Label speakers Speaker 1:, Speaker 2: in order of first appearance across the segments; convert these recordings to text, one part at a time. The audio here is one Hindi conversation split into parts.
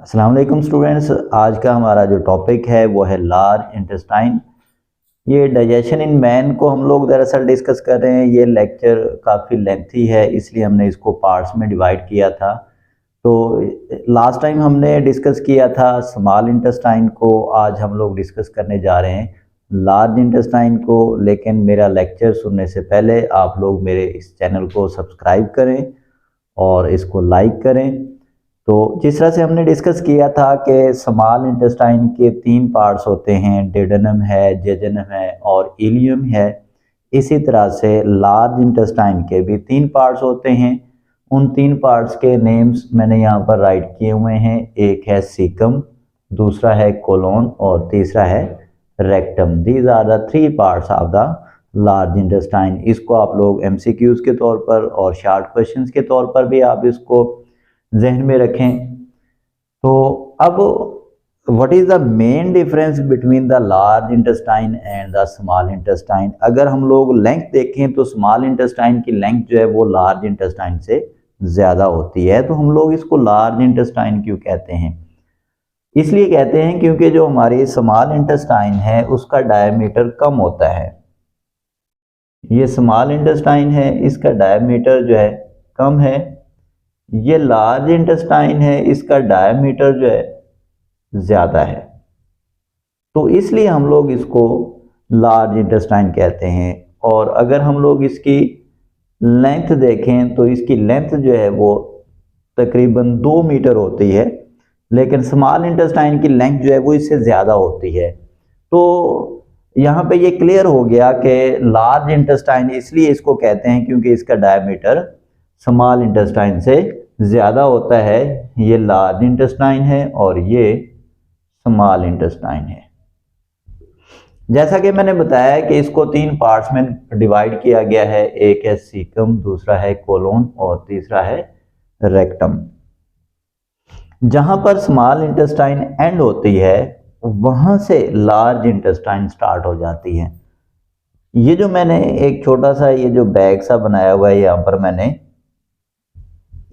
Speaker 1: अस्सलाम वालेकुम स्टूडेंट्स। आज का हमारा जो टॉपिक है वो है लार्ज इंटेस्टाइन। ये डाइजेशन इन मैन को हम लोग दरअसल डिस्कस कर रहे हैं। ये लेक्चर काफ़ी लेंथी है, इसलिए हमने इसको पार्ट्स में डिवाइड किया था। तो लास्ट टाइम हमने डिस्कस किया था स्मॉल इंटेस्टाइन को, आज हम लोग डिस्कस करने जा रहे हैं लार्ज इंटेस्टाइन को। लेकिन मेरा लेक्चर सुनने से पहले आप लोग मेरे इस चैनल को सब्सक्राइब करें और इसको लाइक करें। तो जिस तरह से हमने डिस्कस किया था कि स्मॉल इंटेस्टाइन के 3 पार्ट्स होते हैं, डेडनम है, जेजनम है और इलियम है। इसी तरह से लार्ज इंटेस्टाइन के भी 3 पार्ट्स होते हैं। उन 3 पार्ट्स के नेम्स मैंने यहाँ पर राइट किए हुए हैं। एक है सीकम, दूसरा है कोलोन और तीसरा है rectum. These are the 3 parts of the large intestine. इसको आप लोग एमसीक्यूज के तौर पर और शॉर्ट क्वेश्चंस के तौर पर भी आप इसको जहन में रखें। तो अब what is the main difference between the large intestine and the small intestine. अगर हम लोग लेंथ देखें तो स्मॉल इंटेस्टाइन की लेंथ जो है वो लार्ज इंटेस्टाइन से ज़्यादा होती है। तो हम लोग इसको लार्ज इंटेस्टाइन क्यों कहते हैं? इसलिए कहते हैं क्योंकि जो हमारी स्मॉल इंटेस्टाइन है उसका डायमीटर कम होता है। ये स्मॉल इंटेस्टाइन है, इसका डायमीटर जो है कम है। ये लार्ज इंटेस्टाइन है, इसका डायमीटर जो है ज़्यादा है। तो इसलिए हम लोग इसको लार्ज इंटेस्टाइन कहते हैं। और अगर हम लोग इसकी लेंथ देखें तो इसकी लेंथ जो है वो तकरीबन 2 मीटर होती है, लेकिन स्मॉल इंटेस्टाइन की लेंथ जो है वो इससे ज़्यादा होती है। तो यहाँ पे ये क्लियर हो गया कि लार्ज इंटेस्टाइन इसलिए इसको कहते हैं क्योंकि इसका डायमीटर स्मॉल इंटेस्टाइन से ज़्यादा होता है। ये लार्ज इंटेस्टाइन है और ये स्मॉल इंटेस्टाइन है। जैसा कि मैंने बताया कि इसको 3 पार्ट्स में डिवाइड किया गया है। एक है सीकम, दूसरा है कोलोन और तीसरा है रेक्टम। जहां पर स्मॉल इंटेस्टाइन एंड होती है वहां से लार्ज इंटेस्टाइन स्टार्ट हो जाती है। ये जो मैंने एक छोटा सा ये जो बैग सा बनाया हुआ है यहाँ पर मैंने,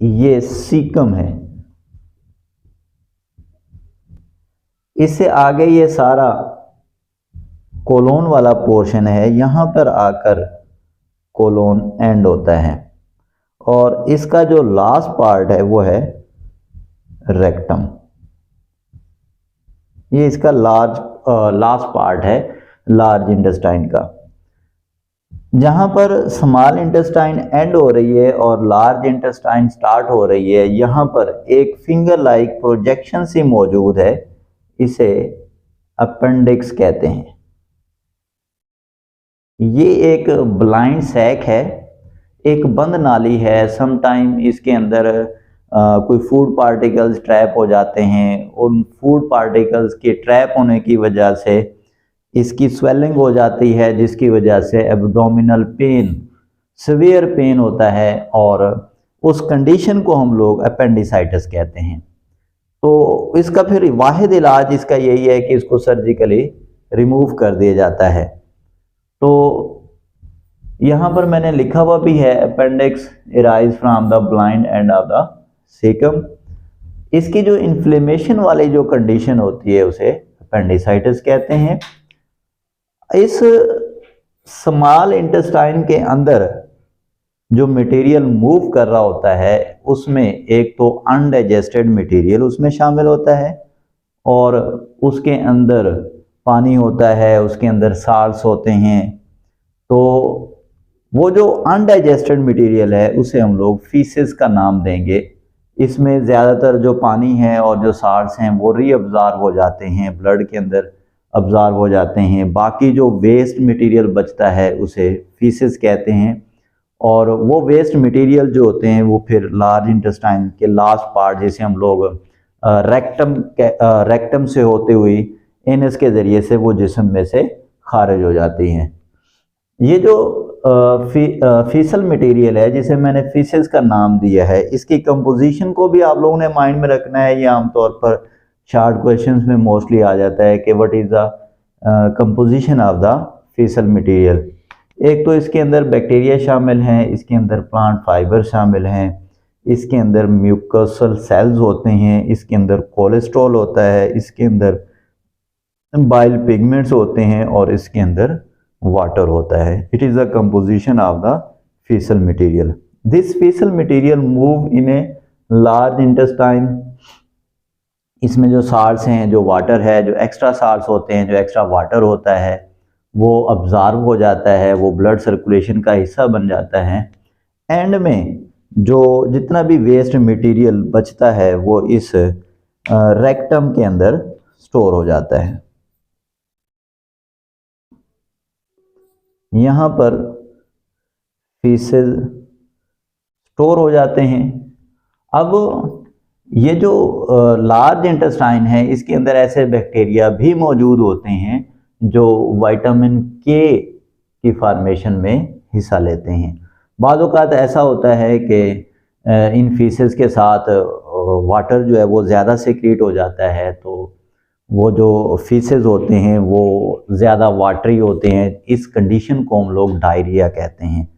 Speaker 1: ये सीकम है। इससे आगे ये सारा कोलोन वाला पोर्शन है, यहां पर आकर कोलोन एंड होता है। और इसका जो लास्ट पार्ट है वो है रेक्टम। ये इसका लास्ट पार्ट है लार्ज इंटेस्टाइन का। जहां पर स्मॉल इंटेस्टाइन एंड हो रही है और लार्ज इंटेस्टाइन स्टार्ट हो रही है, यहां पर एक फिंगर लाइक प्रोजेक्शन सी मौजूद है। इसे अपेंडिक्स कहते हैं। ये एक ब्लाइंड सैक है, एक बंद नाली है। समटाइम इसके अंदर कोई फूड पार्टिकल्स ट्रैप हो जाते हैं। उन फूड पार्टिकल्स के ट्रैप होने की वजह से इसकी स्वेलिंग हो जाती है, जिसकी वजह से एब्डोमिनल पेन, सीवियर पेन होता है और उस कंडीशन को हम लोग अपेंडिसाइटिस कहते हैं। तो इसका फिर वाहिद इलाज इसका यही है कि इसको सर्जिकली रिमूव कर दिया जाता है। तो यहाँ पर मैंने लिखा हुआ भी है appendix arise from the blind end of the caecum. इसकी जो इन्फ्लेमेशन वाली जो कंडीशन होती है उसे अपेंडिसाइटिस कहते हैं। इस स्मॉल इंटेस्टाइन के अंदर जो मटेरियल मूव कर रहा होता है उसमें एक तो अनडाइजेस्टेड मटेरियल उसमें शामिल होता है और उसके अंदर पानी होता है, उसके अंदर साल्ट्स होते हैं। तो वो जो अनडाइजेस्टेड मटेरियल है उसे हम लोग फीसेस का नाम देंगे। इसमें ज़्यादातर जो पानी है और जो साल्ट्स हैं वो रीअब्जॉर्ब हो जाते हैं, ब्लड के अंदर अब्जॉर्ब हो जाते हैं। बाकी जो वेस्ट मटेरियल बचता है उसे फीसेस कहते हैं। और वो वेस्ट मटेरियल जो होते हैं वो फिर लार्ज इंटेस्टाइन के लास्ट पार्ट, जैसे हम लोग रेक्टम से होते हुए एनस के ज़रिए से वो जिस्म में से खारिज हो जाती हैं। ये जो फीसल मटेरियल है जिसे मैंने फीसेस का नाम दिया है, इसकी कंपोजिशन को भी आप लोगों ने माइंड में रखना है। ये आमतौर पर शॉर्ट क्वेश्चंस में मोस्टली आ जाता है कि what is the composition of the faecal material. एक तो इसके अंदर बैक्टीरिया शामिल हैं, इसके अंदर प्लांट फाइबर शामिल हैं, इसके अंदर म्यूकोसल सेल्स होते हैं, इसके अंदर कोलेस्ट्रॉल होता है, इसके अंदर बाइल पिगमेंट्स होते हैं और इसके अंदर वाटर होता है। It is the composition of the faecal material. This faecal material move in a large intestine. इसमें जो साल्ट्स हैं, जो वाटर है, जो एक्स्ट्रा साल्ट्स होते हैं, जो एक्स्ट्रा वाटर होता है, वो अब्जॉर्ब हो जाता है, वो ब्लड सर्कुलेशन का हिस्सा बन जाता है। एंड में जो जितना भी वेस्ट मटेरियल बचता है वो इस रेक्टम के अंदर स्टोर हो जाता है। यहाँ पर फीसेस स्टोर हो जाते हैं। अब ये जो लार्ज इंटेस्टाइन है, इसके अंदर ऐसे बैक्टीरिया भी मौजूद होते हैं जो विटामिन के की फॉर्मेशन में हिस्सा लेते हैं। बाज़ औक़ात ऐसा होता है कि इन फीसेस के साथ वाटर जो है वो ज़्यादा सीक्रेट हो जाता है, तो वो जो फीसेस होते हैं वो ज़्यादा वाटरी होते हैं। इस कंडीशन को हम लोग डायरिया कहते हैं।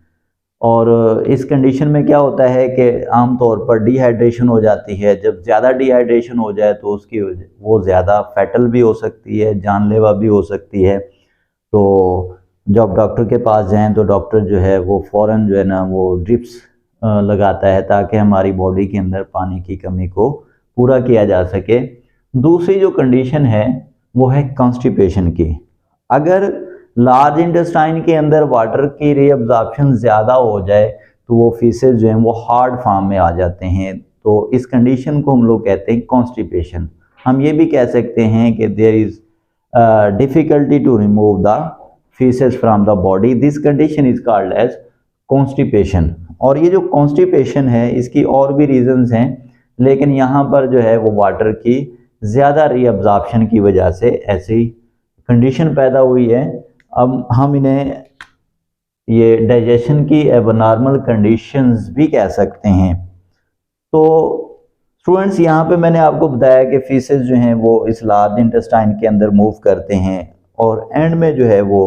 Speaker 1: और इस कंडीशन में क्या होता है कि आम तौर पर डिहाइड्रेशन हो जाती है। जब ज़्यादा डिहाइड्रेशन हो जाए तो उसकी वो ज़्यादा फैटल भी हो सकती है, जानलेवा भी हो सकती है। तो जब डॉक्टर के पास जाएं तो डॉक्टर जो है वो फ़ौरन जो है ना वो ड्रिप्स लगाता है ताकि हमारी बॉडी के अंदर पानी की कमी को पूरा किया जा सके। दूसरी जो कंडीशन है वो है कॉन्स्टिपेशन की। अगर लार्ज इंटेस्टाइन के अंदर वाटर की रीअब्जॉर्प्शन ज़्यादा हो जाए तो वो फीसेस जो हैं वो हार्ड फॉर्म में आ जाते हैं। तो इस कंडीशन को हम लोग कहते हैं कॉन्स्टिपेशन। हम ये भी कह सकते हैं कि there is difficulty to remove the faeces from the body. This condition is called as constipation. और ये जो कॉन्स्टिपेशन है इसकी और भी रीजंस हैं, लेकिन यहाँ पर जो है वो वाटर की ज़्यादा रीअब्जॉर्प्शन की वजह से ऐसी कंडीशन पैदा हुई है। अब हम इन्हें ये डाइजेशन की एबनॉर्मल कंडीशंस भी कह सकते हैं। तो स्टूडेंट्स, यहाँ पे मैंने आपको बताया कि फीसेस जो हैं वो इस लार्ज इंटेस्टाइन के अंदर मूव करते हैं और एंड में जो है वो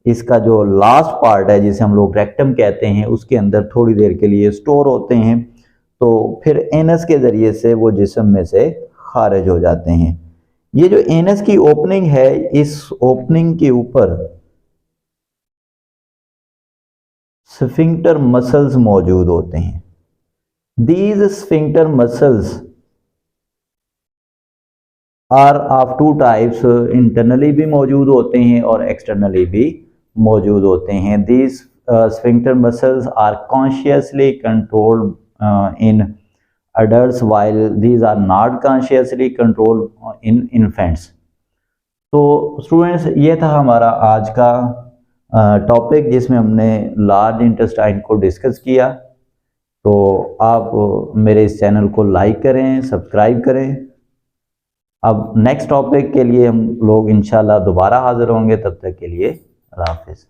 Speaker 1: इसका जो लास्ट पार्ट है जिसे हम लोग रेक्टम कहते हैं उसके अंदर थोड़ी देर के लिए स्टोर होते हैं। तो फिर एनस के ज़रिए से वो जिस्म में से खारिज हो जाते हैं। ये जो एनस की ओपनिंग है, इस ओपनिंग के ऊपर स्फिंक्टर मसल्स मौजूद होते हैं। These sphincter muscles are of two types. Internally भी मौजूद होते हैं और एक्सटर्नली भी मौजूद होते हैं। These sphincter muscles are consciously controlled in adults while these are not consciously controlled in infants। तो स्टूडेंट्स, ये था हमारा आज का टॉपिक जिसमें हमने लार्ज इंटेस्टाइन को डिस्कस किया। तो आप मेरे इस चैनल को लाइक करें, सब्सक्राइब करें। अब नेक्स्ट टॉपिक के लिए हम लोग इंशाल्लाह दोबारा हाजिर होंगे। तब तक के लिए अल्लाह हाफिज़।